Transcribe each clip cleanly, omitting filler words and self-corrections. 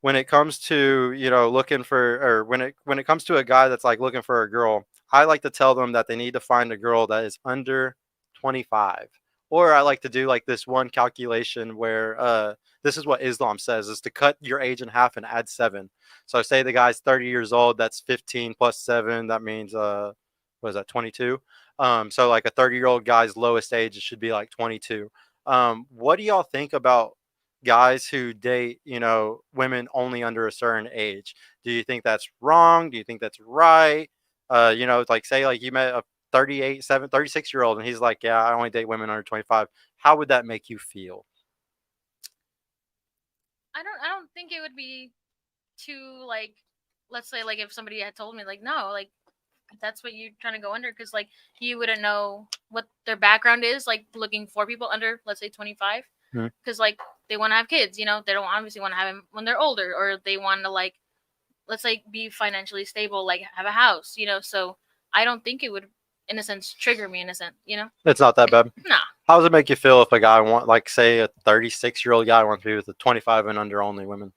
when it comes to, looking for, or when it comes to a guy that's like looking for a girl, I like to tell them that they need to find a girl that is under 25. Or I like to do like this one calculation where this is what Islam says, is to cut your age in half and add 7. So say the guy's 30 years old, that's 15 plus 7, that means what is that, 22? So like a 30-year-old guy's lowest age should be like 22. What do y'all think about guys who date, women only under a certain age? Do you think that's wrong? Do you think that's right? Like say like you met a 38, 36-year old and he's like, yeah, I only date women under 25. How would that make you feel? I don't think it would be too like, let's say like if somebody had told me like no, like that's what you're trying to go under, because like you wouldn't know what their background is, like looking for people under, let's say, 25, Hmm. because like they want to have kids, they don't obviously want to have them when they're older, or they want to like, let's say, be financially stable, like have a house, so I don't think it would, in a sense, trigger me, in a sense. It's not that bad. Nah. How does it make you feel if a guy like say a 36-year-old guy wants to be with a 25 and under only women?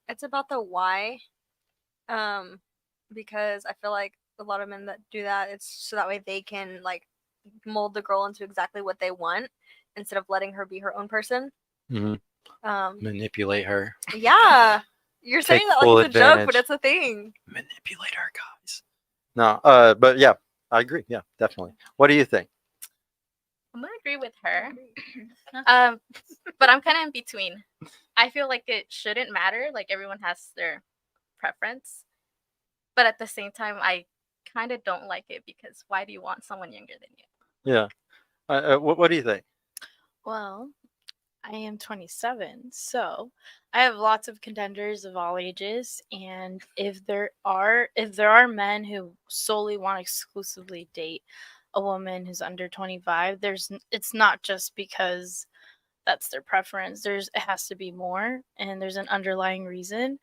It's about the why. Because I feel like a lot of men that do that, it's so that way they can like mold the girl into exactly what they want instead of letting her be her own person. Mm-hmm. Manipulate her. Yeah, you're Take saying that full like it's a joke, advantage. but it's a thing. Manipulate our guys. No, but yeah, I agree. Yeah, definitely. What do you think? I'm gonna agree with her. But I'm kind of in between. I feel like it shouldn't matter. Like everyone has their preference, but at the same time, I kind of don't like it, because why do you want someone younger than you? Yeah. What do you think? Well, I am 27, so I have lots of contenders of all ages, and if there are men who solely want to exclusively date a woman who's under 25, it's not just because that's their preference. It has to be more, and there's an underlying reason.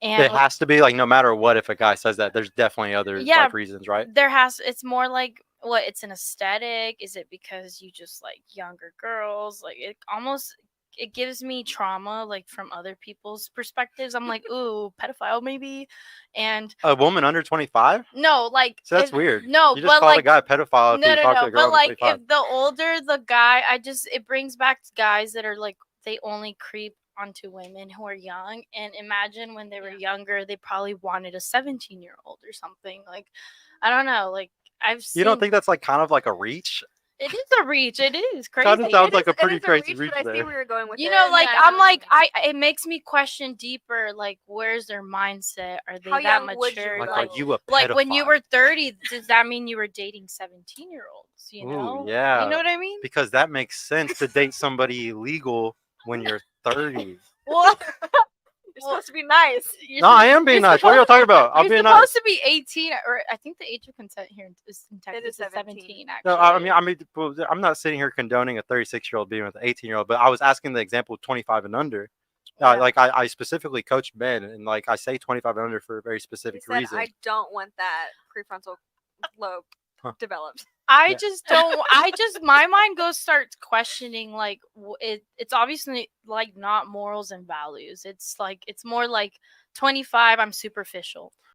And It has to be like no matter what. If a guy says that, there's definitely other Yeah, like reasons, right? it's more like, what, it's an aesthetic. Is it because you just like younger girls? Like it gives me trauma, like from other people's perspectives. I'm like, ooh, pedophile maybe. And A woman under 25? no, like, So that's weird. no, You just but called a like, guy a pedophile if no, he no, talked to no. a girl But under like, 25. if the older the guy, it brings back guys that are like, they only creep onto women who are young. And imagine when they were younger, they probably wanted a 17-year-old or something. Like, I don't know. Like, I've seen. You don't think that's like kind of like a reach? It is a reach. It is crazy. Kind of sounds like a It pretty is crazy reach, reach but I see there. where you're going with You it. know, like, Yeah, I I'm know what like, you it makes me question deeper, like, where's their mindset? Are they How that young would you mature? Like, like, are you a pedophile? Like, when you were 30, does that mean you were dating 17-year-olds? You know? Ooh, yeah. You know what I mean? Because that makes sense to date somebody illegal when you're 30. Well, you're supposed to be nice. No, I am being nice. What are you talking about? I'm You're being supposed nice. to be 18, or I think the age of consent here is in Texas is 17. Actually. No, I mean, I'm not sitting here condoning a 36-year-old being with an 18-year-old, but I was asking the example of 25 and under. Yeah. Like I specifically coach men, and like I say 25 and under for a very specific He said, reason. I don't want that prefrontal lobe developed. I just don't. My mind starts questioning, like, it's obviously like not morals and values. It's like, it's more like 25, I'm superficial.